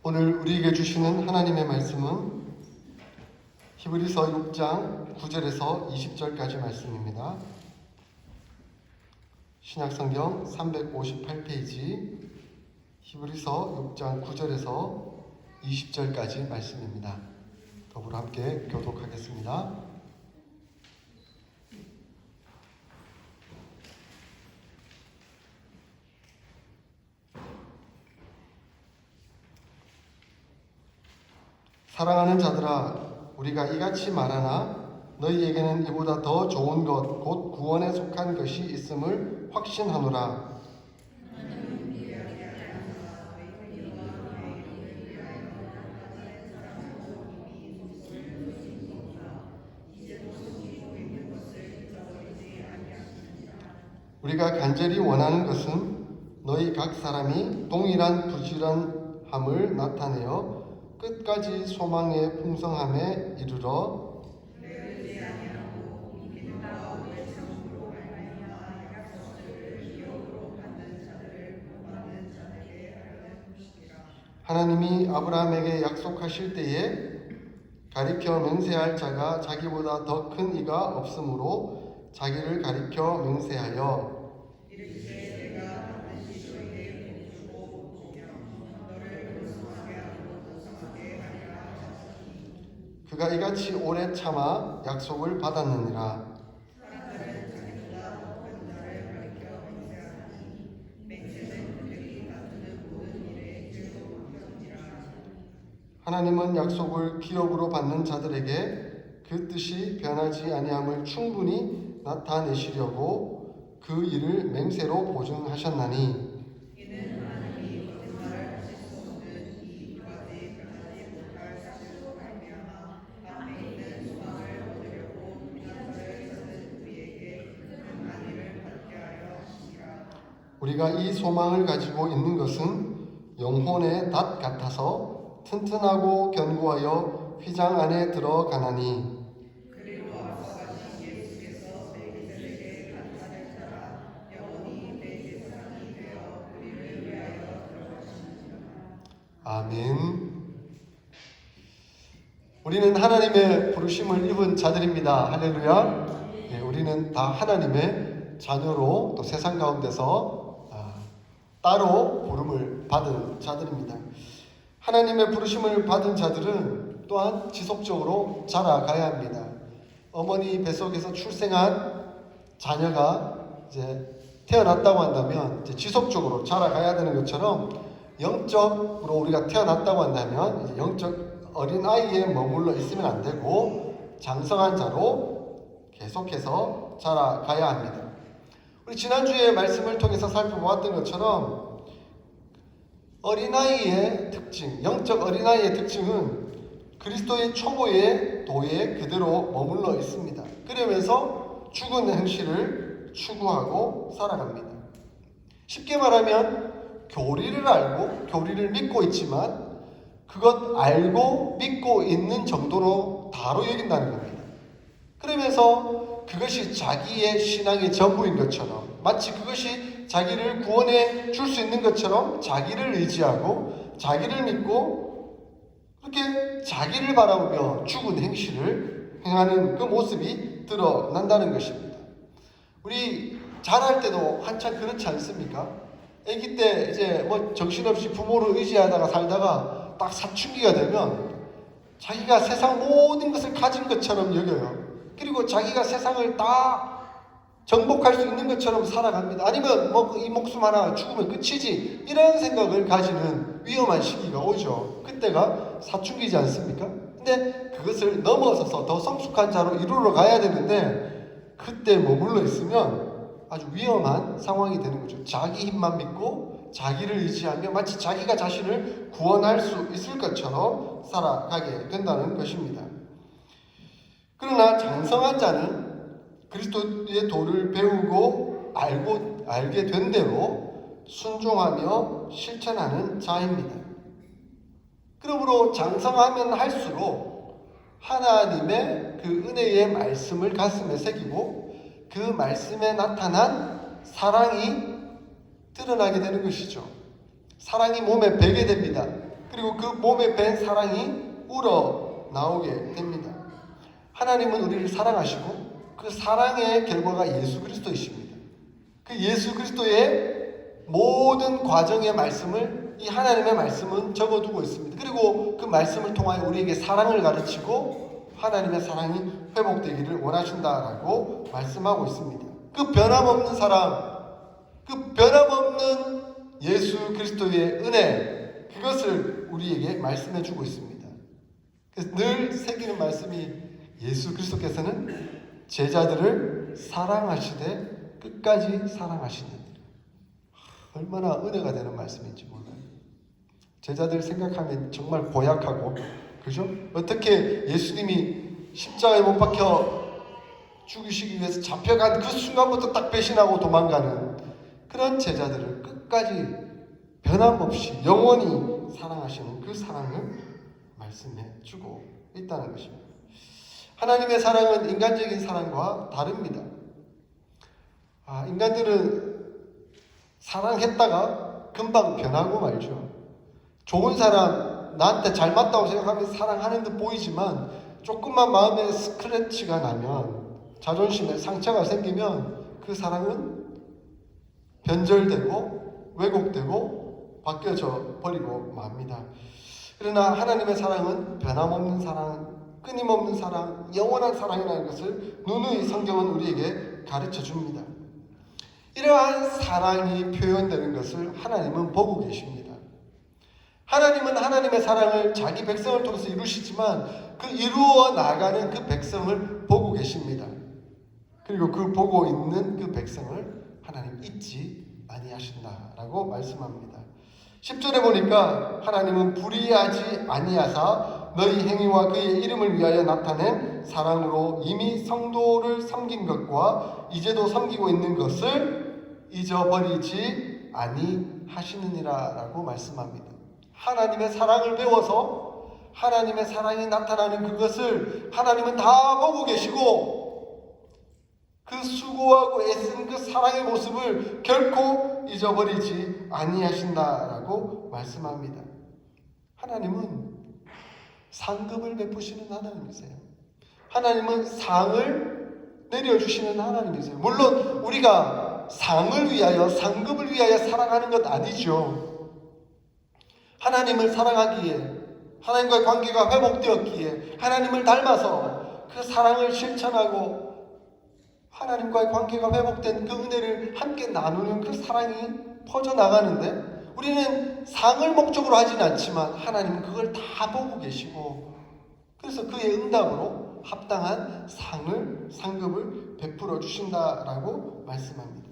오늘 우리에게 주시는 하나님의 말씀은 히브리서 6장 9절에서 20절까지 말씀입니다. 신약성경 358페이지 히브리서 6장 9절에서 20절까지 말씀입니다. 더불어 함께 교독하겠습니다. 사랑하는 자들아, 우리가 이같이 말하나 너희에게는 이보다 더 좋은 것, 곧 구원에 속한 것이 있음을 확신하노라. 우리가 간절히 원하는 것은 너희 각 사람이 동일한 부지런함을 나타내어 끝까지 소망의 풍성함에 이르러 하나님이 아브라함에게 약속하실 때에 가리켜 맹세할 자가 자기보다 더 큰 이가 없으므로 자기를 가리켜 맹세하여 그가 이같이 오래 참아 약속을 받았느니라. 하나님은 약속을 기업으로 받는 자들에게 그 뜻이 변하지 아니함을 충분히 나타내시려고 그 일을 맹세로 보증하셨나니 우리가 이 소망을 가지고 있는 것은 영혼의 닷 같아서 튼튼하고 견고하여 휘장 안에 들어가나니 아멘. 우리는 하나님의 부르심을 입은 자들입니다. 할렐루야. 예, 우리는 다 하나님의 자녀로 또 세상 가운데서 따로 부름을 받은 자들입니다. 하나님의 부르심을 받은 자들은 또한 지속적으로 자라가야 합니다. 어머니 뱃속에서 출생한 자녀가 이제 태어났다고 한다면 이제 지속적으로 자라가야 되는 것처럼 영적으로 우리가 태어났다고 한다면 이제 영적 어린아이에 머물러 있으면 안 되고 장성한 자로 계속해서 자라가야 합니다. 우리 지난주에 말씀을 통해서 살펴보았던 것처럼 어린아이의 특징, 영적 어린아이의 특징은 그리스도의 초보의 도에 그대로 머물러 있습니다. 그러면서 죽은 행실을 추구하고 살아갑니다. 쉽게 말하면 교리를 알고 교리를 믿고 있지만 그것 알고 믿고 있는 정도로 다로 여긴다는 겁니다. 그러면서 그것이 자기의 신앙의 전부인 것처럼 마치 그것이 자기를 구원해 줄 수 있는 것처럼 자기를 의지하고 자기를 믿고 그렇게 자기를 바라보며 죽은 행실을 행하는 그 모습이 드러난다는 것입니다. 우리 자랄 때도 한참 그렇지 않습니까? 아기 때 이제 뭐 정신없이 부모를 의지하다가 살다가 딱 사춘기가 되면 자기가 세상 모든 것을 가진 것처럼 여겨요. 그리고 자기가 세상을 다 정복할 수 있는 것처럼 살아갑니다. 아니면 뭐 이 목숨 하나 죽으면 끝이지 이런 생각을 가지는 위험한 시기가 오죠. 그때가 사춘기지 않습니까? 근데 그것을 넘어서서 더 성숙한 자로 이루러 가야 되는데 그때 머물러 있으면 아주 위험한 상황이 되는 거죠. 자기 힘만 믿고 자기를 의지하며 마치 자기가 자신을 구원할 수 있을 것처럼 살아가게 된다는 것입니다. 그러나 장성한 자는 그리스도의 도를 배우고 알게 된 대로 순종하며 실천하는 자입니다. 그러므로 장성하면 할수록 하나님의 그 은혜의 말씀을 가슴에 새기고 그 말씀에 나타난 사랑이 드러나게 되는 것이죠. 사랑이 몸에 배게 됩니다. 그리고 그 몸에 밴 사랑이 우러 나오게 됩니다. 하나님은 우리를 사랑하시고 그 사랑의 결과가 예수 그리스도이십니다. 그 예수 그리스도의 모든 과정의 말씀을 이 하나님의 말씀은 적어두고 있습니다. 그리고 그 말씀을 통하여 우리에게 사랑을 가르치고 하나님의 사랑이 회복되기를 원하신다라고 말씀하고 있습니다. 그 변함없는 사랑, 그 변함없는 예수 그리스도의 은혜, 그것을 우리에게 말씀해 주고 있습니다. 그래서 늘 새기는 말씀이 예수 그리스도께서는 제자들을 사랑하시되 끝까지 사랑하시는 얼마나 은혜가 되는 말씀인지 몰라요. 제자들 생각하면 정말 고약하고, 그죠? 어떻게 예수님이 십자가에 못 박혀 죽이시기 위해서 잡혀간 그 순간부터 딱 배신하고 도망가는 그런 제자들을 끝까지 변함없이 영원히 사랑하시는 그 사랑을 말씀해 주고 있다는 것입니다. 하나님의 사랑은 인간적인 사랑과 다릅니다. 인간들은 사랑했다가 금방 변하고 말죠. 좋은 사람, 나한테 잘 맞다고 생각하면 사랑하는 듯 보이지만 조금만 마음에 스크래치가 나면, 자존심에 상처가 생기면 그 사랑은 변절되고 왜곡되고 바뀌어져 버리고 맙니다. 그러나 하나님의 사랑은 변함없는 사랑, 끊임없는 사랑, 영원한 사랑이라는 것을 누누이 성경은 우리에게 가르쳐 줍니다. 이러한 사랑이 표현되는 것을 하나님은 보고 계십니다. 하나님은 하나님의 사랑을 자기 백성을 통해서 이루시지만 그 이루어 나가는 그 백성을 보고 계십니다. 그리고 그 보고 있는 그 백성을 하나님 잊지 아니하신다라고 말씀합니다. 10절에 보니까 하나님은 불의하지 아니하사 너희 행위와 그의 이름을 위하여 나타낸 사랑으로 이미 성도를 섬긴 것과 이제도 섬기고 있는 것을 잊어버리지 아니하시느니라 라고 말씀합니다. 하나님의 사랑을 배워서 하나님의 사랑이 나타나는 그것을 하나님은 다 보고 계시고 그 수고하고 애쓴 그 사랑의 모습을 결코 잊어버리지 아니하신다라고 말씀합니다. 하나님은 상급을 베푸시는 하나님이세요. 하나님은 상을 내려주시는 하나님이세요. 물론 우리가 상을 위하여, 상급을 위하여 사랑하는 것 아니죠. 하나님을 사랑하기에, 하나님과의 관계가 회복되었기에, 하나님을 닮아서 그 사랑을 실천하고 하나님과의 관계가 회복된 그 은혜를 함께 나누는 그 사랑이 퍼져나가는데, 우리는 상을 목적으로 하진 않지만 하나님은 그걸 다 보고 계시고, 그래서 그의 응답으로 합당한 상급을 베풀어 주신다라고 말씀합니다.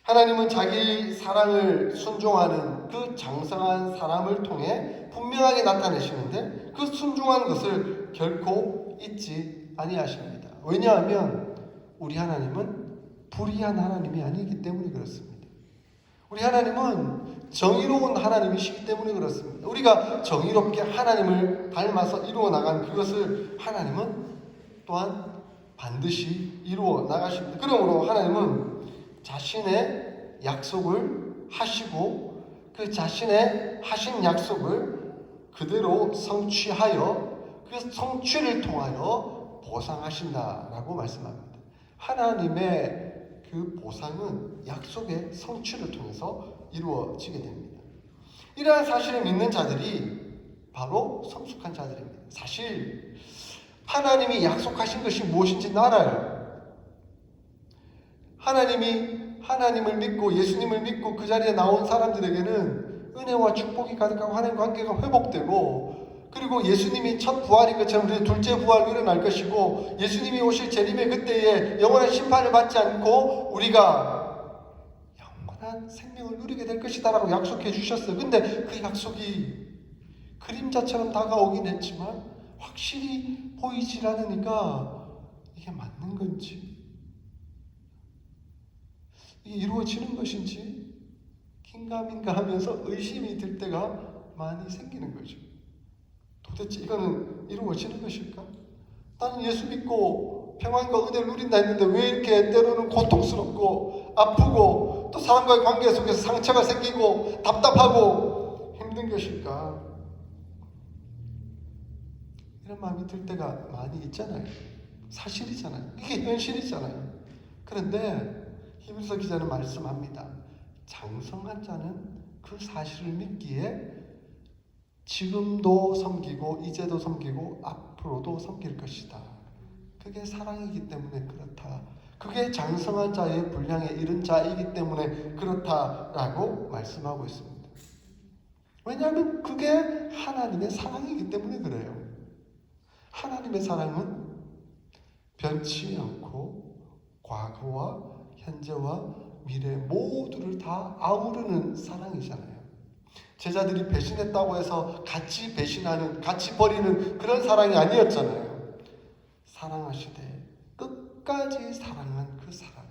하나님은 자기 사랑을 순종하는 그 장성한 사람을 통해 분명하게 나타내시는데 그 순종한 것을 결코 잊지 아니하십니다. 왜냐하면 우리 하나님은 불의한 하나님이 아니기 때문에 그렇습니다. 우리 하나님은 정의로운 하나님이시기 때문에 그렇습니다. 우리가 정의롭게 하나님을 닮아서 이루어 나간 그것을 하나님은 또한 반드시 이루어 나가십니다. 그러므로 하나님은 자신의 약속을 하시고 그 자신의 하신 약속을 그대로 성취하여 그 성취를 통하여 보상하신다라고 말씀합니다. 하나님의 그 보상은 약속의 성취를 통해서 이루어지게 됩니다. 이러한 사실을 믿는 자들이 바로 성숙한 자들입니다. 사실 하나님이 약속하신 것이 무엇인지 알아요. 하나님이 하나님을 믿고 예수님을 믿고 그 자리에 나온 사람들에게는 은혜와 축복이 가득하고 하나님 관계가 회복되고, 그리고 예수님이 첫 부활인 것처럼 우리 둘째 부활로 일어날 것이고, 예수님이 오실 재림의 그때에 영원한 심판을 받지 않고 우리가 영원한 생명을 누리게 될 것이다 라고 약속해 주셨어요. 근데 그 약속이 그림자처럼 다가오긴 했지만 확실히 보이질 않으니까 이게 맞는 건지, 이게 이루어지는 것인지 긴가민가 하면서 의심이 들 때가 많이 생기는 거죠. 도대체 이거는 이루어지는 것일까? 나는 예수 믿고 평안과 은혜를 누린다 했는데 왜 이렇게 때로는 고통스럽고 아프고 또 사람과의 관계 속에서 상처가 생기고 답답하고 힘든 것일까? 이런 마음이 들 때가 많이 있잖아요. 사실이잖아요. 이게 현실이잖아요. 그런데 히브리서 기자는 말씀합니다. 장성한 자는 그 사실을 믿기에 지금도 섬기고 이제도 섬기고 앞으로도 섬길 것이다. 그게 사랑이기 때문에 그렇다. 그게 장성한 자의 분량에 이른 자이기 때문에 그렇다라고 말씀하고 있습니다. 왜냐하면 그게 하나님의 사랑이기 때문에 그래요. 하나님의 사랑은 변치 않고 과거와 현재와 미래 모두를 다 아우르는 사랑이잖아요. 제자들이 배신했다고 해서 같이 배신하는, 같이 버리는 그런 사랑이 아니었잖아요. 사랑하시되 끝까지 사랑한 그 사랑,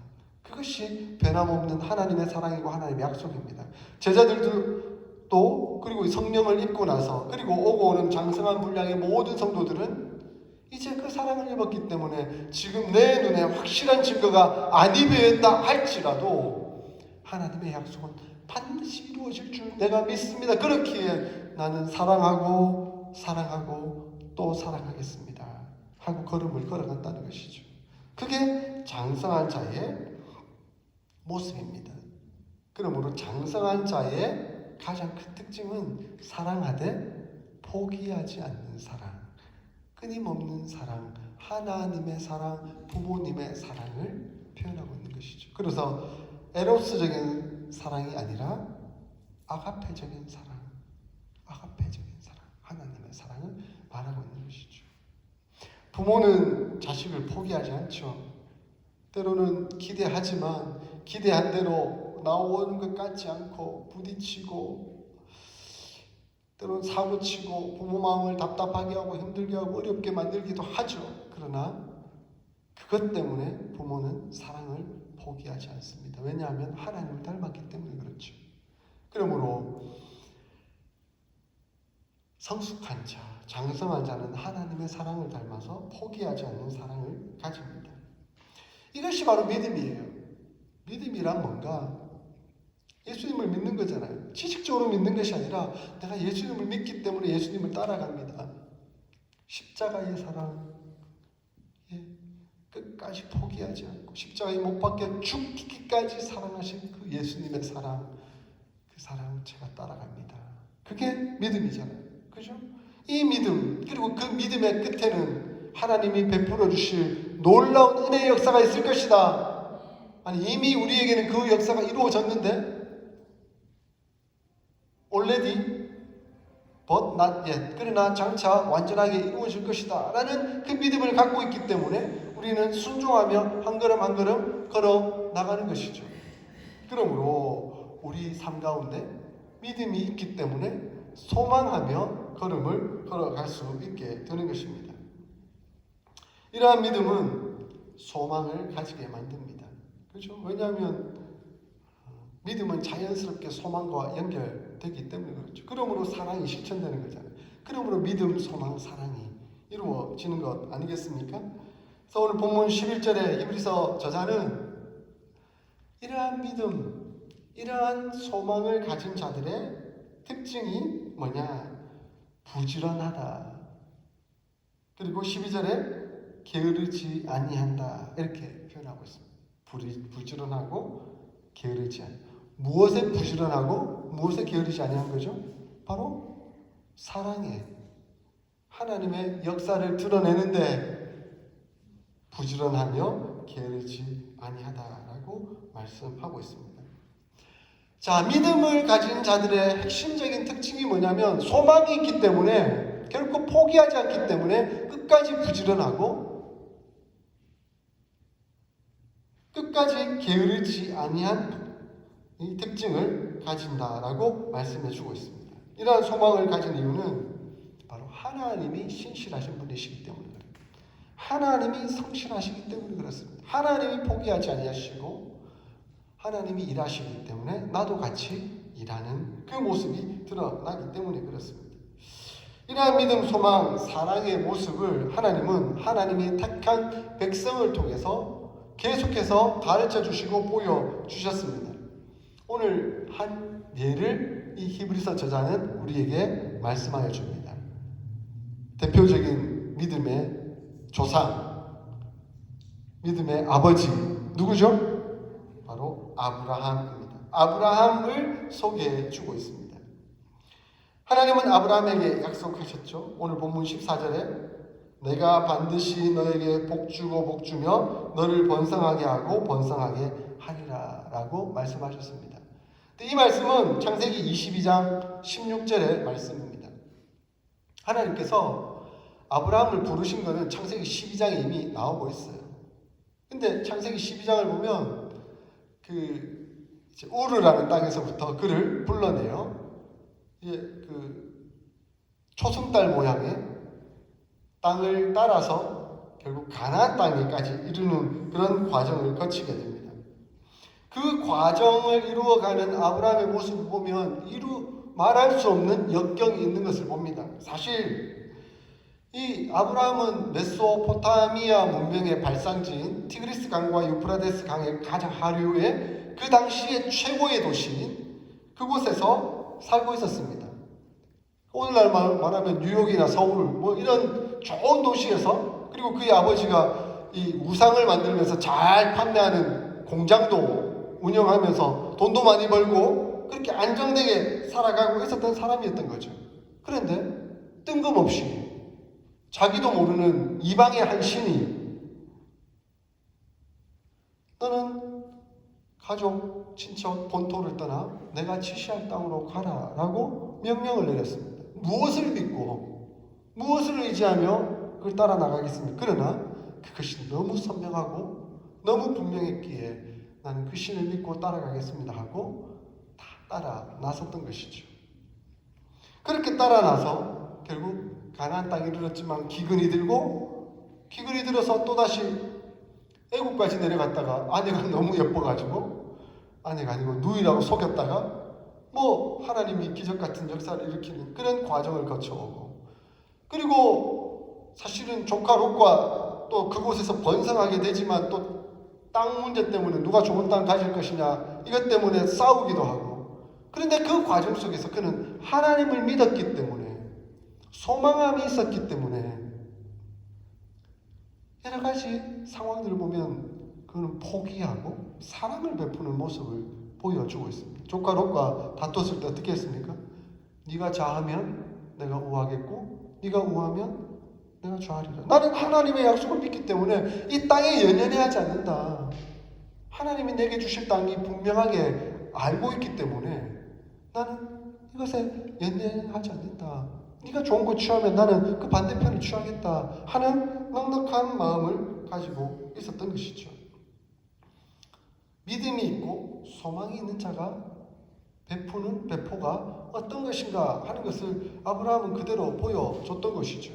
그것이 변함없는 하나님의 사랑이고 하나님의 약속입니다. 제자들도 또 그리고 성령을 입고 나서 그리고 오고 오는 장성한 분량의 모든 성도들은 이제 그 사랑을 입었기 때문에 지금 내 눈에 확실한 증거가 안 입혀졌다 할지라도 하나님의 약속은 반드시 이루어질 줄 내가 믿습니다. 그렇기에 나는 사랑하고 또 사랑하겠습니다 하고 걸음을 걸어간다는 것이죠. 그게 장성한 자의 모습입니다. 그러므로 장성한 자의 가장 큰 특징은 사랑하되 포기하지 않는 사랑, 끊임없는 사랑, 하나님의 사랑, 부모님의 사랑을 표현하고 있는 것이죠. 그래서 에로스적인 사랑이 아니라 아가페적인 사랑, 하나님의 사랑을 말하고 있는 것이죠. 부모는 자식을 포기하지 않죠. 때로는 기대하지만 기대한 대로 나오는 것 같지 않고 부딪히고 때로는 사고치고 부모 마음을 답답하게 하고 힘들게 하고 어렵게 만들기도 하죠. 그러나 그것 때문에 부모는 사랑을 포기하지 않습니다. 왜냐하면 하나님을 닮았기 때문에 그렇죠. 그러므로 성숙한 자, 장성한 자는 하나님의 사랑을 닮아서 포기하지 않는 사랑을 가집니다. 이것이 바로 믿음이에요. 믿음이란 뭔가? 예수님을 믿는 거잖아요. 지식적으로 믿는 것이 아니라 내가 예수님을 믿기 때문에 예수님을 따라갑니다. 십자가의 사랑, 끝까지 포기하지 않고 십자가에 못 박혀 죽기까지 사랑하신 그 예수님의 사랑, 그 사랑 제가 따라갑니다. 그게 믿음이잖아요. 그죠? 이 믿음, 그리고 그 믿음의 끝에는 하나님이 베풀어 주실 놀라운 은혜의 역사가 있을 것이다. 아니 이미 우리에게는 그 역사가 이루어졌는데 already, but not yet. 그러나 장차 완전하게 이루어질 것이다 라는 그 믿음을 갖고 있기 때문에 우리는 순종하며 한 걸음 한 걸음 걸어 나가는 것이죠. 그러므로 우리 삶 가운데 믿음이 있기 때문에 소망하며 걸음을 걸어갈 수 있게 되는 것입니다. 이러한 믿음은 소망을 가지게 만듭니다. 그렇죠? 왜냐하면 믿음은 자연스럽게 소망과 연결되기 때문에 그렇죠. 그러므로 사랑이 실천되는 거잖아요. 그러므로 믿음, 소망, 사랑이 이루어지는 것 아니겠습니까? 그래서 오늘 본문 11절에 히브리서 저자는 이러한 믿음, 이러한 소망을 가진 자들의 특징이 뭐냐? 부지런하다. 그리고 12절에 게으르지 아니한다. 이렇게 표현하고 있습니다. 부지런하고 게으르지 않다. 무엇에 부지런하고 무엇에 게으르지 아니한 거죠? 바로 사랑에 하나님의 역사를 드러내는데 부지런하며 게으르지 아니하다라고 말씀하고 있습니다. 자, 믿음을 가진 자들의 핵심적인 특징이 뭐냐면 소망이 있기 때문에 결코 포기하지 않기 때문에 끝까지 부지런하고 끝까지 게으르지 아니한 이 특징을 가진다라고 말씀해 주고 있습니다. 이러한 소망을 가진 이유는 바로 하나님이 신실하신 분이시기 때문에 그래요. 하나님이 성실하시기 때문에 그렇습니다. 하나님이 포기하지 아니하시고 하나님이 일하시기 때문에 나도 같이 일하는 그 모습이 드러나기 때문에 그렇습니다. 이러한 믿음, 소망, 사랑의 모습을 하나님은 하나님이 택한 백성을 통해서 계속해서 가르쳐 주시고 보여주셨습니다. 오늘 한 예를 이 히브리서 저자는 우리에게 말씀하여 줍니다. 대표적인 믿음의 조상, 믿음의 아버지 누구죠? 바로 아브라함입니다. 아브라함을 소개해 주고 있습니다. 하나님은 아브라함에게 약속하셨죠. 오늘 본문 14절에 내가 반드시 너에게 복주고 복주며 너를 번성하게 하고 번성하게 하리라 라고 말씀하셨습니다. 이 말씀은 창세기 22장 16절의 말씀입니다. 하나님께서 아브라함을 부르신 것은 창세기 12장에 이미 나오고 있어요. 근데 창세기 12장을 보면 우르라는 땅에서부터 그를 불러내요. 초승달 모양의 땅을 따라서 결국 가나안 땅에까지 이르는 그런 과정을 거치게 됩니다. 그 과정을 이루어가는 아브라함의 모습을 보면 말할 수 없는 역경이 있는 것을 봅니다. 사실 이 아브라함은 메소포타미아 문명의 발상지인 티그리스 강과 유프라데스 강의 가장 하류의 그 당시의 최고의 도시인 그곳에서 살고 있었습니다. 오늘날 말하면 뉴욕이나 서울 이런 좋은 도시에서, 그리고 그의 아버지가 이 우상을 만들면서 잘 판매하는 공장도 운영하면서 돈도 많이 벌고 그렇게 안정되게 살아가고 있었던 사람이었던 거죠. 그런데 뜬금없이 자기도 모르는 이방의 한 신이 너는 가족, 친척, 본토를 떠나 내가 지시할 땅으로 가라라고 명령을 내렸습니다. 무엇을 믿고 무엇을 의지하며 그걸 따라 나가겠습니까? 그러나 그것이 너무 선명하고 너무 분명했기에 나는 그 신을 믿고 따라가겠습니다 하고 다 따라 나섰던 것이죠. 그렇게 따라 나서 결국 가나안 땅에 이르렀지만 기근이 들어서 또다시 애국까지 내려갔다가 아내가 너무 예뻐가지고 아내가 아니고 누이라고 속였다가 하나님이 기적 같은 역사를 일으키는 그런 과정을 거쳐오고, 그리고 사실은 조카 롯과 또 그곳에서 번성하게 되지만 또 땅 문제 때문에 누가 좋은 땅 가질 것이냐 이것 때문에 싸우기도 하고, 그런데 그 과정 속에서 그는 하나님을 믿었기 때문에, 소망함이 있었기 때문에 여러 가지 상황들을 보면 그는 포기하고 사랑을 베푸는 모습을 보여주고 있습니다. 조카 롯과 다퉜을 때 어떻게 했습니까? 네가 좌하면 내가 우하겠고 네가 우하면 내가 좌하리라. 나는 하나님의 약속을 믿기 때문에 이 땅에 연연해하지 않는다. 하나님이 내게 주실 땅이 분명하게 알고 있기 때문에 나는 이것에 연연하지 않는다. 네가 좋은 거 취하면 나는 그 반대편을 취하겠다 하는 넉넉한 마음을 가지고 있었던 것이죠. 믿음이 있고 소망이 있는 자가 베푸는 배포가 어떤 것인가 하는 것을 아브라함은 그대로 보여줬던 것이죠.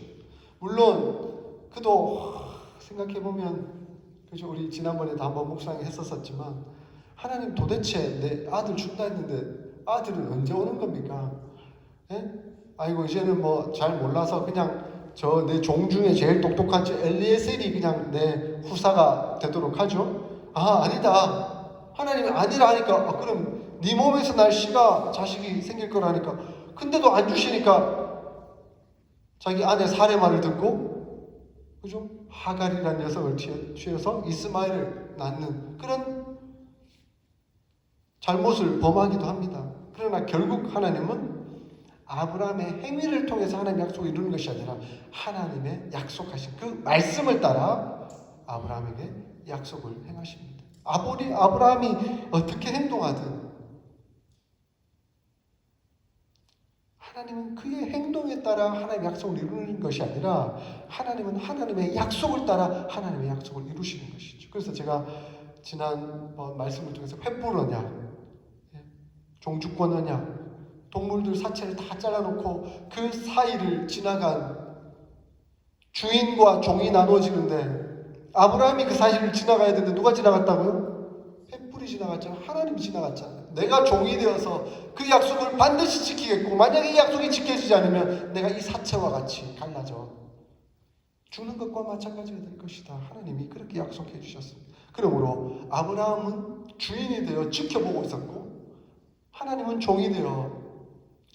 물론 그도 생각해보면 우리 지난번에도 한번 묵상했었지만 하나님 도대체 내 아들 준다 했는데 아들은 언제 오는 겁니까? 예? 아이고 이제는 잘 몰라서 그냥 내 종 중에 제일 똑똑한 엘리에셀이 그냥 내 후사가 되도록 하죠. 아니다. 하나님이 아니라 하니까 그럼 네 몸에서 날 씨가 자식이 생길 거라니까. 근데도 안 주시니까 자기 아내 사례 말을 듣고 그죠? 하갈이라는 녀석을 취해서 이스마엘을 낳는 그런 잘못을 범하기도 합니다. 그러나 결국 하나님은 아브라함의 행위를 통해서 하나님의 약속을 이루는 것이 아니라 하나님의 약속하신 그 말씀을 따라 아브라함에게 약속을 행하십니다. 아브라함이 어떻게 행동하든 하나님은 그의 행동에 따라 하나님의 약속을 이루는 것이 아니라 하나님은 하나님의 약속을 따라 하나님의 약속을 이루시는 것이죠. 그래서 제가 지난번 말씀을 통해서 횃불 언약, 종주권 언약, 동물들 사체를 다 잘라놓고 그 사이를 지나간 주인과 종이 나누어지는데 아브라함이 그 사이를 지나가야 되는데 누가 지나갔다고요? 횃불이 지나갔잖아요. 하나님이 지나갔잖아요. 내가 종이 되어서 그 약속을 반드시 지키겠고 만약에 이 약속이 지켜지지 않으면 내가 이 사체와 같이 갈라져 죽는 것과 마찬가지가 될 것이다. 하나님이 그렇게 약속해 주셨습니다. 그러므로 아브라함은 주인이 되어 지켜보고 있었고 하나님은 종이 되어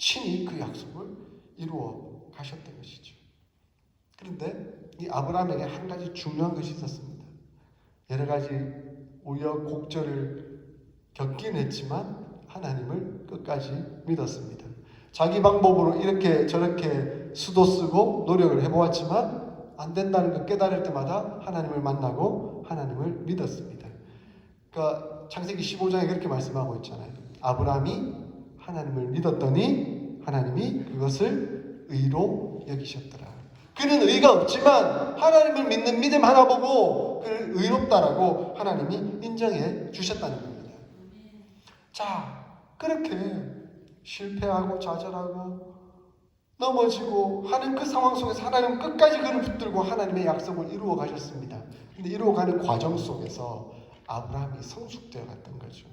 친히 그 약속을 이루어 가셨던 것이죠. 그런데 이 아브라함에게 한 가지 중요한 것이 있었습니다. 여러 가지 우여곡절을 겪긴 했지만 하나님을 끝까지 믿었습니다. 자기 방법으로 이렇게 저렇게 수도 쓰고 노력을 해보았지만 안 된다는 걸 깨달을 때마다 하나님을 만나고 하나님을 믿었습니다. 그러니까 창세기 15장에 그렇게 말씀하고 있잖아요. 아브라함이 하나님을 믿었더니 하나님이 그것을 의로 여기셨더라. 그는 의가 없지만 하나님을 믿는 믿음 하나 보고 그를 의롭다라고 하나님이 인정해 주셨다는 겁니다. 자, 그렇게 실패하고 좌절하고 넘어지고 하는 그 상황 속에서 하나님은 끝까지 그를 붙들고 하나님의 약속을 이루어 가셨습니다. 근데 이루어가는 과정 속에서 아브라함이 성숙되어 갔던 거죠.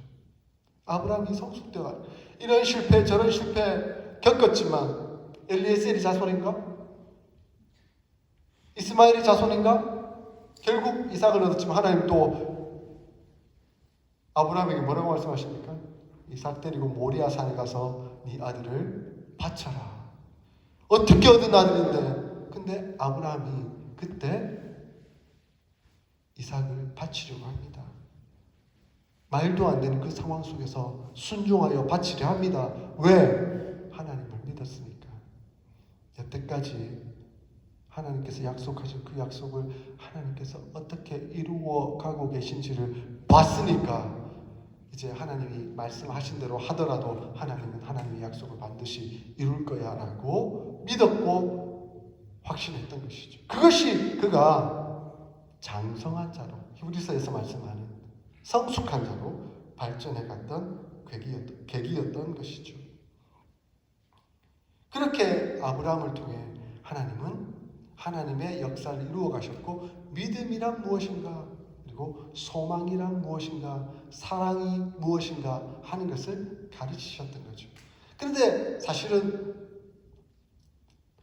아브라함이 성숙되어 이런 실패 저런 실패 겪었지만 엘리에셀이 자손인가? 이스마엘이 자손인가? 결국 이삭을 얻었지만 하나님 또 아브라함에게 뭐라고 말씀하십니까? 이삭 데리고 모리아 산에 가서 네 아들을 바쳐라. 어떻게 얻은 아들인데? 근데 아브라함이 그때 이삭을 바치려고 합니다. 말도 안 되는 그 상황 속에서 순종하여 바치려 합니다. 왜? 하나님을 믿었으니까. 여태까지 하나님께서 약속하신 그 약속을 하나님께서 어떻게 이루어 가고 계신지를 봤으니까 이제 하나님이 말씀하신 대로 하더라도 하나님은 하나님의 약속을 반드시 이룰 거야 라고 믿었고 확신했던 것이죠. 그것이 그가 장성한 자로 히브리서에서 말씀하는 성숙한 자로 발전해 갔던 계기였던 것이죠. 그렇게 아브라함을 통해 하나님은 하나님의 역사를 이루어 가셨고 믿음이란 무엇인가 그리고 소망이란 무엇인가 사랑이 무엇인가 하는 것을 가르치셨던 거죠. 그런데 사실은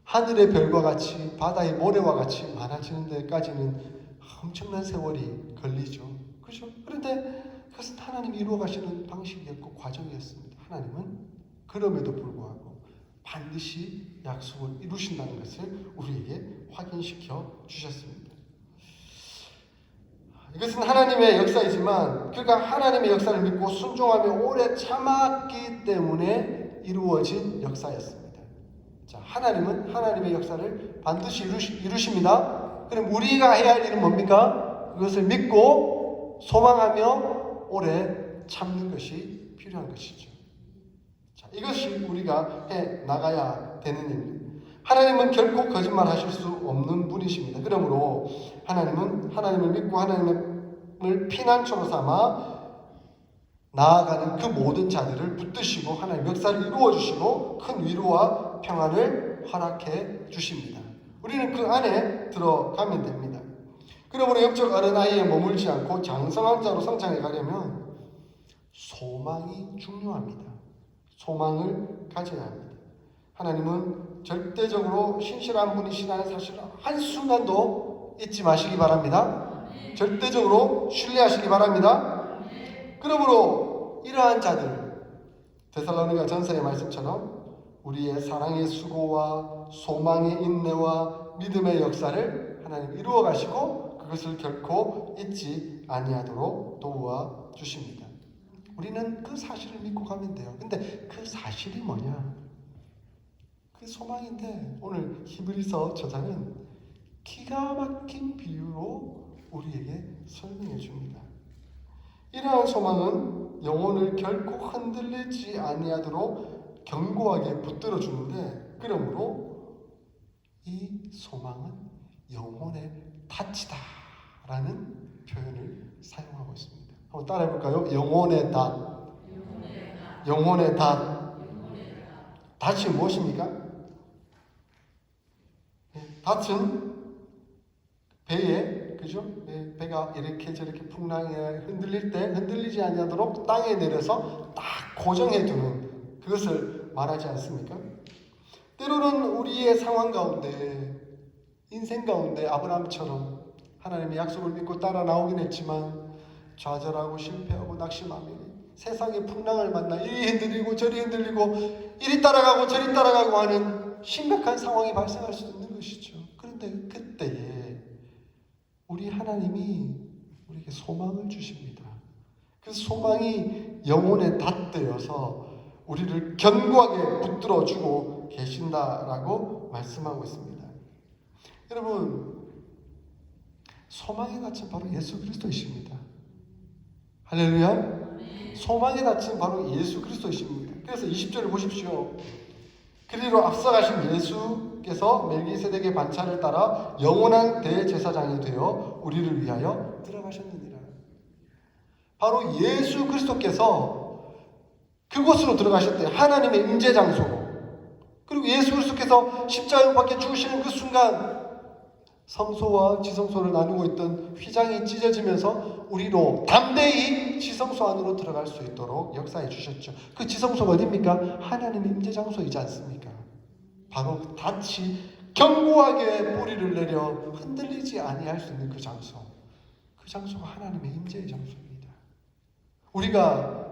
하늘의 별과 같이 바다의 모래와 같이 많아지는 데까지는 엄청난 세월이 걸리죠. 그렇죠? 그런데 그것은 하나님이 이루어 가시는 방식이었고 과정이었습니다. 하나님은 그럼에도 불구하고 반드시 약속을 이루신다는 것을 우리에게 확인시켜 주셨습니다. 이것은 하나님의 역사이지만 그가 하나님의 역사를 믿고 순종하며 오래 참았기 때문에 이루어진 역사였습니다. 자, 하나님은 하나님의 역사를 반드시 이루십니다. 그럼 우리가 해야 할 일은 뭡니까? 그것을 믿고 소망하며 오래 참는 것이 필요한 것이죠. 자, 이것이 우리가 해 나가야 되는 일입니다. 하나님은 결코 거짓말하실 수 없는 분이십니다. 그러므로 하나님은 하나님을 믿고 하나님을 피난처로 삼아 나아가는 그 모든 자들을 붙드시고 하나님 역사를 이루어 주시고 큰 위로와 평안을 허락해 주십니다. 우리는 그 안에 들어가면 됩니다. 그러므로 영적 어린아이에 머물지 않고 장성한 자로 성장해 가려면 소망이 중요합니다. 소망을 가져야 합니다. 하나님은 절대적으로 신실한 분이시라는 사실을 한순간도 잊지 마시기 바랍니다. 절대적으로 신뢰하시기 바랍니다. 그러므로 이러한 자들 데살로니가 전서의 말씀처럼 우리의 사랑의 수고와 소망의 인내와 믿음의 역사를 하나님 이루어 가시고 그것을 결코 잊지 아니하도록 도와 주십니다. 우리는 그 사실을 믿고 가면 돼요. 근데 그 사실이 뭐냐? 그 소망인데 오늘 히브리서 저자는 기가 막힌 비유로 우리에게 설명해 줍니다. 이러한 소망은 영혼을 결코 흔들리지 아니하도록 견고하게 붙들어 주는데 그러므로 이 소망은 영혼의 닻이다 라는 표현을 사용하고 있습니다. 한번 따라해 볼까요? 영혼의 닻. 영혼의 닻. 닻이 무엇입니까? 닻은 배에 그죠? 배가 이렇게 저렇게 풍랑에 흔들릴 때 흔들리지 아니하도록 땅에 내려서 딱 고정해 두는 그것을 말하지 않습니까? 때로는 우리의 상황 가운데 인생 가운데 아브라함처럼 하나님의 약속을 믿고 따라 나오긴 했지만 좌절하고 실패하고 낙심하며 세상의 풍랑을 만나 이리 흔들리고 저리 흔들리고 이리 따라가고 저리 따라가고 하는 심각한 상황이 발생할 수 있는 것이죠. 그런데 그때에 우리 하나님이 우리에게 소망을 주십니다. 그 소망이 영혼에 닿되어서 우리를 견고하게 붙들어주고 계신다라고 말씀하고 있습니다. 여러분, 소망의 낯은 바로 예수 그리스도이십니다. 할렐루야. 소망의 낯은 바로 예수 그리스도이십니다. 그래서 20절을 보십시오. 그리로 앞서가신 예수께서 멜기세덱의 반차를 따라 영원한 대제사장이 되어 우리를 위하여 들어가셨느니라. 바로 예수 그리스도께서 그곳으로 들어가셨대요. 하나님의 임재 장소로. 그리고 예수 그리스도께서 십자가에 밖에 죽으시는 그 순간 성소와 지성소를 나누고 있던 휘장이 찢어지면서 우리로 담대히 지성소 안으로 들어갈 수 있도록 역사해 주셨죠. 그 지성소가 어디입니까? 하나님의 임재 장소이지 않습니까? 바로 닻이 견고하게 뿌리를 내려 흔들리지 아니할 수 있는 그 장소. 그 장소가 하나님의 임재의 장소입니다. 우리가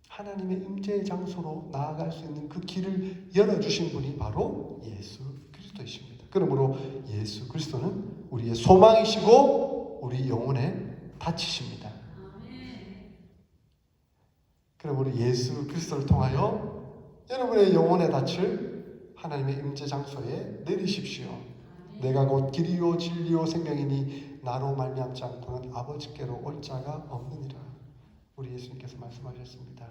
하나님의 임재의 장소로 나아갈 수 있는 그 길을 열어주신 분이 바로 예수 그리스도이십니다. 그러므로 예수 그리스도는 우리의 소망이시고 우리 영혼의 닻이십니다. 그러므로 예수 그리스도를 통하여 여러분의 영혼의 닻을 하나님의 임재 장소에 내리십시오. 내가 곧 길이요 진리요 생명이니 나로 말미암지 않고는 아버지께로 올 자가 없느니라. 우리 예수님께서 말씀하셨습니다.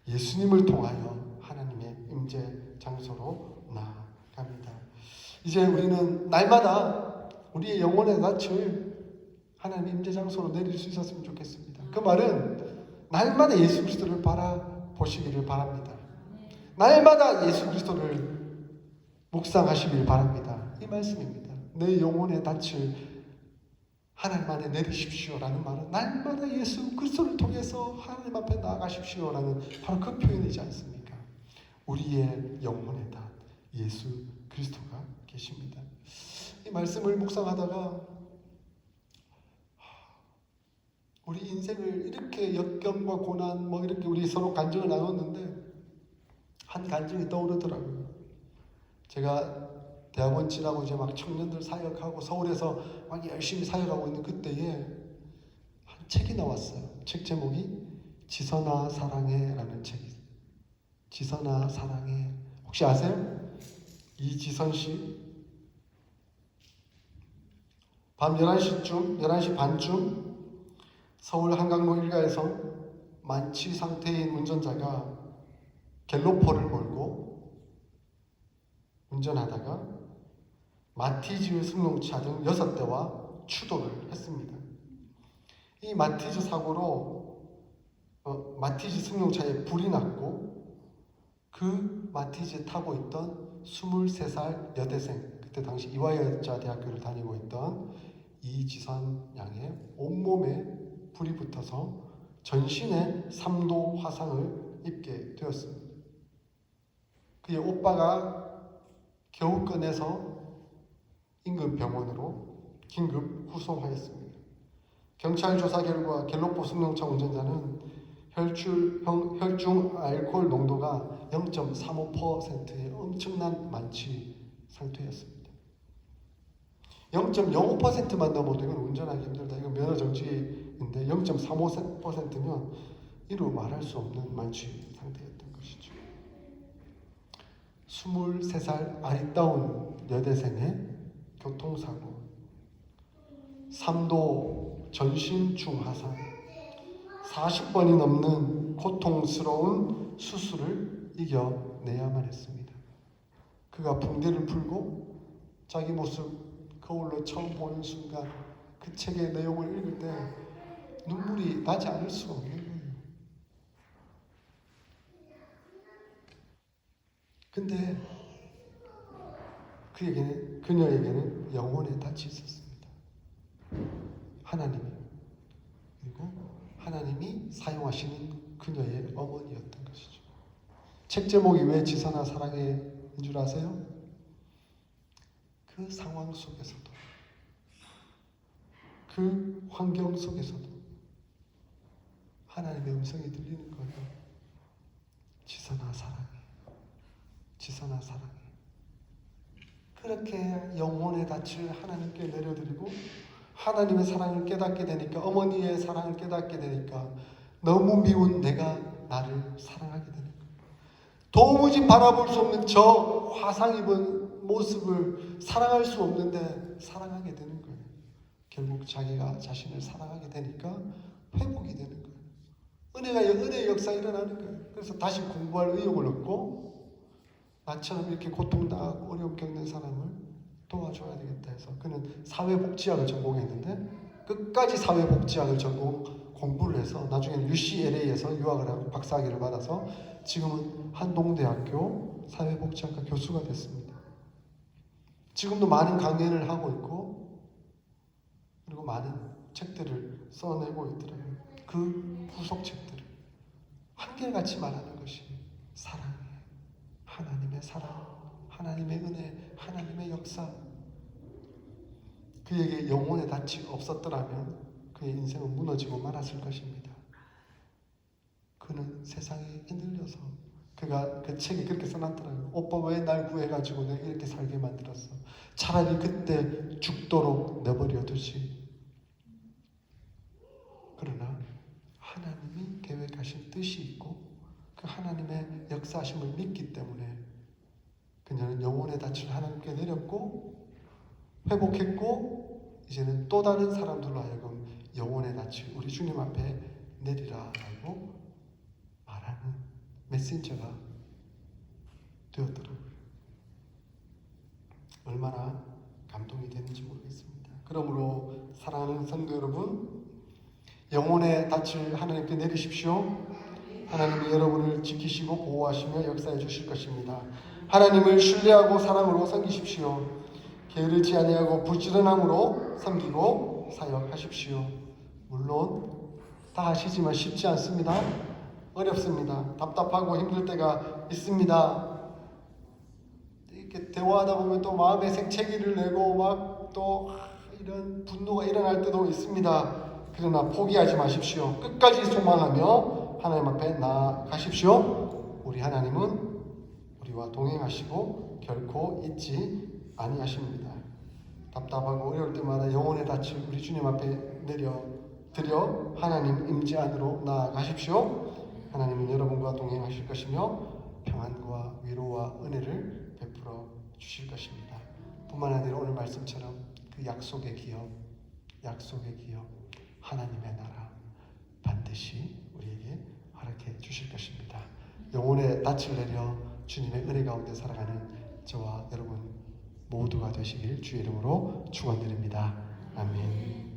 예수님을 통하여 하나님의 임재 장소로 나아갑니다. 이제 우리는 날마다 우리의 영혼의 낯을 하나님의 임재 장소로 내릴 수 있었으면 좋겠습니다. 그 말은 날마다 예수 그리스도를 바라보시기를 바랍니다. 날마다 예수 그리스도를 묵상하시길 바랍니다. 이 말씀입니다. 내 영혼의 낯을 하나님 안에 내리십시오라는 말은 날마다 예수 그리스도를 통해서 하나님 앞에 나아가십시오라는 바로 그 표현이지 않습니까? 우리의 영혼의 낯 예수 그리스도가 계십니다. 이 말씀을 묵상하다가 우리 인생을 이렇게 역경과 고난 이렇게 우리 서로 간증을 나눴는데 한 간증이 떠오르더라고요. 제가 대학원 지나고 이제 막 청년들 사역하고 서울에서 막 열심히 사역하고 있는 그때에 한 책이 나왔어요. 책 제목이 지선아 사랑해라는 책이. 지선아 사랑해. 혹시 아세요? 이지선 씨. 밤 11시쯤, 11시 반쯤 서울 한강로 일가에서 만취 상태인 운전자가 갤로퍼를 몰고 운전하다가 마티즈 승용차 등 6대와 추돌을 했습니다. 이 마티즈 사고로 마티즈 승용차에 불이 났고 그 마티즈에 타고 있던 23살 여대생, 그때 당시 이화여자대학교를 다니고 있던 이지선 양의 온몸에 불이 붙어서 전신에 3도 화상을 입게 되었습니다. 그의 오빠가 겨우 꺼내서 인근 병원으로 긴급 후송하였습니다. 경찰 조사 결과 갤로포 승용차 운전자는 혈중 알코올 농도가 0.35%의 엄청난 만취 상태였습니다. 0.05%만 넘어도 이건 운전하기 힘들다. 이건 면허 정지인데 0.35%면 이루 말할 수 없는 만취 상태였던 것이죠. 23살 아리따운 여대생의 교통사고, 3도 전신 중하상, 40번이 넘는 고통스러운 수술을 이겨내야만 했습니다. 그가 붕대를 풀고 자기 모습 거울로 처음 보는 순간 그 책의 내용을 읽을 때 눈물이 나지 않을 수가 없는 거예요. 근데 그녀에게는 영혼의 닻이 있었습니다. 하나님이, 그리고 하나님이 사용하시는 그녀의 어머니였던 것이죠. 책 제목이 왜 지선아 사랑해인 줄 아세요? 그 상황 속에서도, 그 환경 속에서도 하나님의 음성이 들리는 거예요. 지선아 사랑해. 지선아 사랑해. 그렇게 영혼의 닻을 하나님께 내려드리고 하나님의 사랑을 깨닫게 되니까, 어머니의 사랑을 깨닫게 되니까 너무 미운 내가 나를 사랑하게 되는 거예요. 도무지 바라볼 수 없는 저 화상 입은 모습을 사랑할 수 없는데 사랑하게 되는 거예요. 결국 자기가 자신을 사랑하게 되니까 회복이 되는 거예요. 은혜의 역사가 일어나는 거예요. 그래서 다시 공부할 의욕을 얻고 나처럼 이렇게 고통당하고 어려움 겪는 사람을 도와줘야 되겠다 해서 그는 사회복지학을 전공했는데 끝까지 사회복지학을 공부를 해서 나중에는 UCLA에서 유학을 하고 박사학위를 받아서 지금은 한동대학교 사회복지학과 교수가 됐습니다. 지금도 많은 강연을 하고 있고 그리고 많은 책들을 써내고 있더라고요. 그 후속책들을 한결같이 말하는 것이 사랑이에요. 하나님의 사랑, 하나님의 은혜, 하나님의 역사. 그에게 영혼의 닻이 없었더라면 그의 인생은 무너지고 말았을 것입니다. 그는 세상에 흔들려서 그가 그 책에 그렇게 써놨더라고요. 오빠 왜 날 구해가지고 내가 이렇게 살게 만들었어. 차라리 그때 죽도록 내버려 두지. 그러나 하나님이 계획하신 뜻이 있고 그 하나님의 역사하심을 믿기 때문에 그녀는 영혼의 닻을 하나님께 내렸고 회복했고 이제는 또 다른 사람들로 하여금 영혼의 닻을 우리 주님 앞에 내리라 라고 말하는 메신저가 되었더라고요. 얼마나 감동이 되는지 모르겠습니다. 그러므로 사랑하는 성도 여러분, 영혼의 닻을 하나님께 내리십시오. 하나님이 여러분을 지키시고 보호하시며 역사해 주실 것입니다. 하나님을 신뢰하고 사랑으로 섬기십시오. 게으르지 아니하고 부지런함으로 섬기고 사역하십시오. 물론 다 하시지만 쉽지 않습니다. 어렵습니다. 답답하고 힘들 때가 있습니다. 이렇게 대화하다 보면 또 마음에 생채기를 내고 막 또 이런 분노가 일어날 때도 있습니다. 그러나 포기하지 마십시오. 끝까지 소망하며 하나님 앞에 나아가십시오. 우리 하나님은 우리와 동행하시고 결코 잊지 아니하십니다. 답답하고 어려울 때마다 영혼의 닻을 우리 주님 앞에 드려 하나님 임재 안으로 나아가십시오. 하나님은 여러분과 동행하실 것이며 평안과 위로와 은혜를 베풀어 주실 것입니다. 뿐만 아니라 오늘 말씀처럼 그 약속의 기업 하나님의 나라 반드시 우리에게 허락해 주실 것입니다. 영혼의 닻을 내려 주님의 은혜 가운데 살아가는 저와 여러분 모두가 되시길 주의 이름으로 축원드립니다. 아멘.